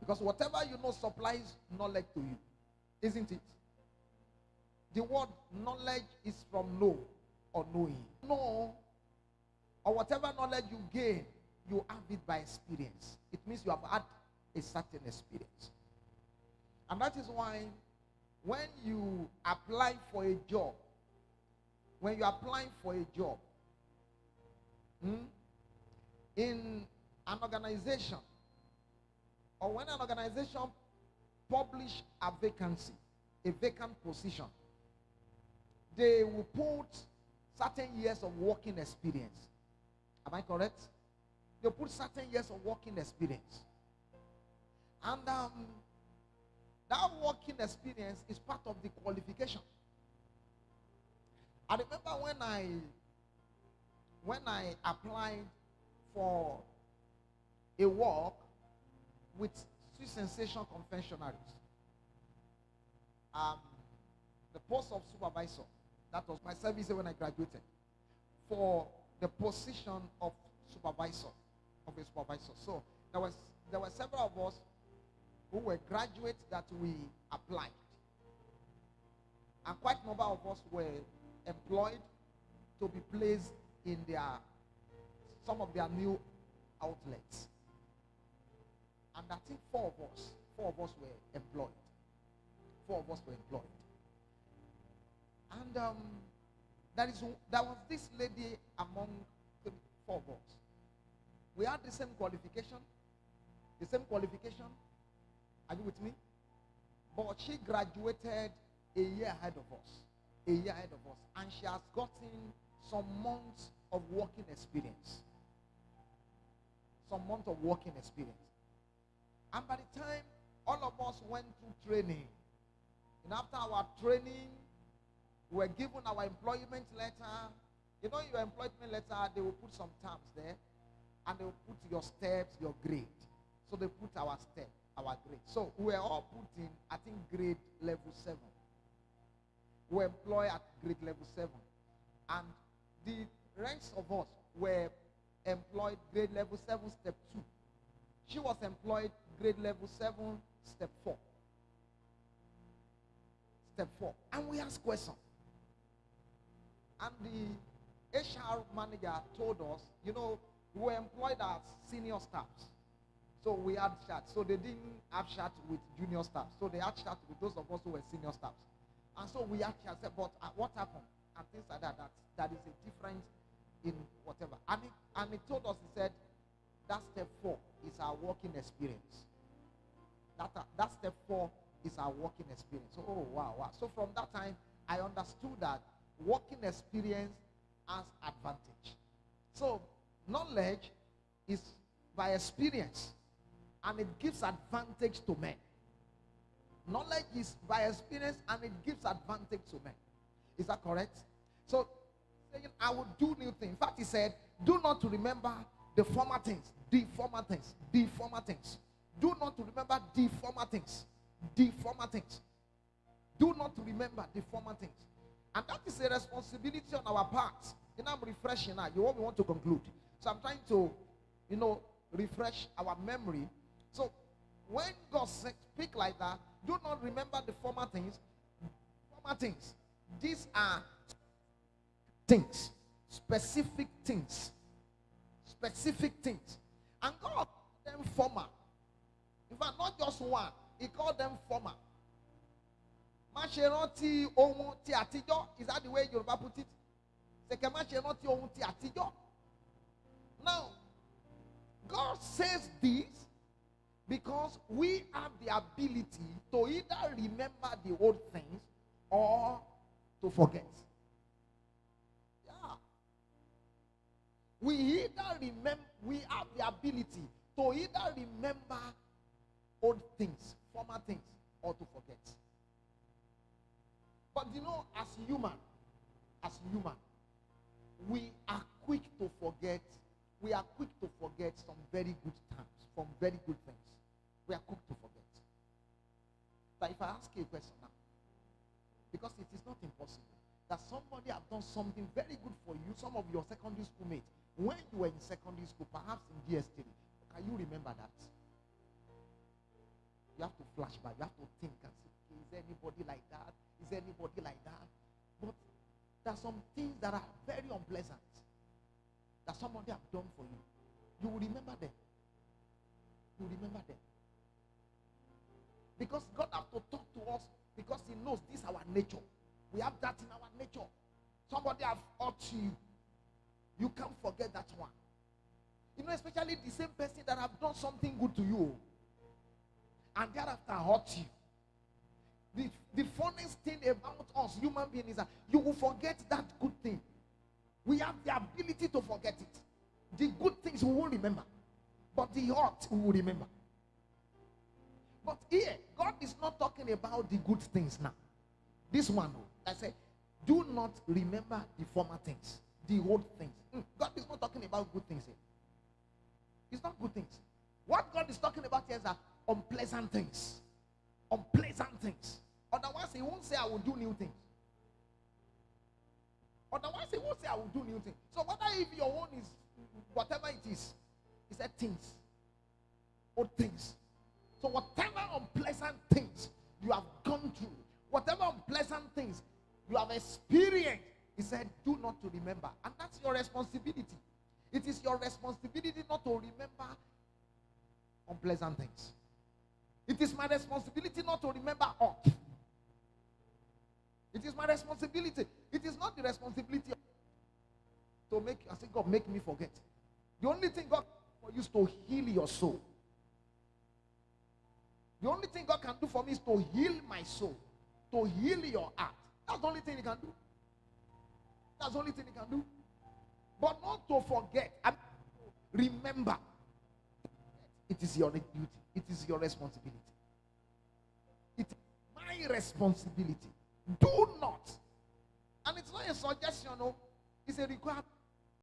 Because whatever you know supplies knowledge to you, isn't it? The word knowledge is from know or knowing. Know, or whatever knowledge you gain, you have it by experience. It means you have had a certain experience. And that is why when you apply for a job, when you are applying for a job, in an organization, or when an organization publish a vacancy, a vacant position, they will put certain years of working experience. Am I correct? They put certain years of working experience. And that working experience is part of the qualification. I remember when I applied for a work with Sweet Sensation Confectionaries, the post of supervisor, that was my service when I graduated, for the position of supervisor, of a supervisor. So there were several of us who were graduates that we applied. And quite a number of us were employed to be placed in some of their new outlets. And I think four of us were employed. 4 of us were employed. And there was this lady among the 4 of us. We had the same qualification. Are you with me? But she graduated a year ahead of us. And she has gotten some months of working experience. And by the time all of us went through training, and after our training, we were given our employment letter. You know, your employment letter, they will put some terms there, and they will put your steps, your grade. So they put our step, our grade. So we were all put in, I think, grade level 7. We were employed at grade level 7. And the rest of us were employed grade level 7, step 2. She was employed grade level 7, step 4. And we asked questions. And the HR manager told us, you know, we were employed as senior staffs. So we had chat. So they didn't have chat with junior staff. So they had chat with those of us who were senior staffs. And so we had chat, but what happened? And things like that, that is a difference in whatever. And he told us, he said, that step 4 is our working experience. That step 4 is our working experience. So, oh, wow. So from that time, I understood that working experience has advantage. So knowledge is by experience, and it gives advantage to men. Knowledge is by experience, and it gives advantage to men. Is that correct? So, saying, I will do new things. In fact, he said, do not to remember the former things, the former things. Do not to remember the former things. Do not to remember the former things. And that is a responsibility on our part. And I'm refreshing now. You want to conclude. So I'm trying to, refresh our memory. So when God speak like that, do not remember the former things. These are things. Specific things. And God called them former. In fact, not just one. He called them former. Is that the way Yoruba put it? Now, God says this because we have the ability to either remember the old things or to forget. Yeah. We have the ability to either remember old things, former things, or to forget. But as human, we are quick to forget. We are quick to forget some very good times, from very good things. We are quick to forget. But if I ask you a question now, because it is not impossible that somebody have done something very good for you, some of your secondary school mates, when you were in secondary school, perhaps in GS3, can you remember that? You have to flash back. You have to think and say, okay, is there anybody like that? Is there anybody like that? But there are some things that are very unpleasant that somebody have done for you. You will remember them. You will remember them. Because God have to talk to us because he knows this is our nature. We have that in our nature. Somebody have hurt you. You can't forget that one. You know, especially the same person that have done something good to you and thereafter hurt you. The funniest thing about us human beings is that you will forget that good thing. We have the ability to forget it. The good things we won't remember, but the hurt we will remember. But here, God is not talking about the good things now. This one, I say, do not remember the former things, the old things. God is not talking about good things here. It's not good things. What God is talking about here is that unpleasant things. Unpleasant things. Otherwise, he won't say, I will do new things. Otherwise, he won't say, I will do new things. So whether if your own is whatever it is, he said things. Old things. So whatever unpleasant things you have gone through, whatever unpleasant things you have experienced, he said, do not to remember. And that's your responsibility. It is your responsibility not to remember unpleasant things. It is my responsibility not to remember hurt. It is my responsibility. It is not the responsibility to make, I say, God, make me forget. The only thing God can do for you is to heal your soul. The only thing God can do for me is to heal my soul, to heal your heart. That's the only thing he can do. That's the only thing he can do. But not to forget. Remember. It is your duty. It is your responsibility. It is my responsibility. Do not. And it's not a suggestion, no. It's a requirement.